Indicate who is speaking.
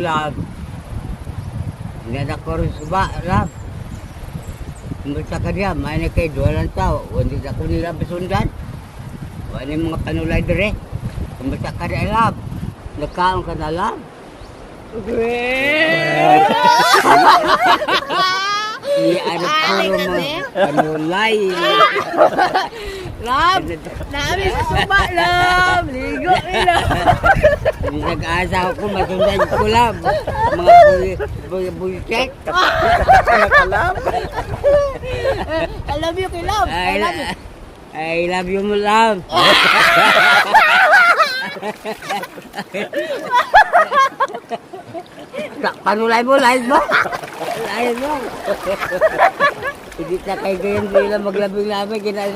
Speaker 1: lab. Hindi ko rin suba, lab. Kumulsa ka diya, may na kayo, duwalang tao. Hindi ako nila basundan. Wala yung mga panulay dire. Kumulsa ka diya, lab. Nagkaon ka na, lab. Hindi, ano puro mga panulay.
Speaker 2: Lab, namin sa suba, lab. Ligo, lab.
Speaker 1: Hindi nag-asa ko, masundan ko, lab. Mga bullshit.
Speaker 3: Nakalam.
Speaker 2: I love you kay lab. I love you.
Speaker 1: I love you mo, love. Panulay mo, live mo. Live mo. Hindi na kayo ganyan nila maglabing-labing.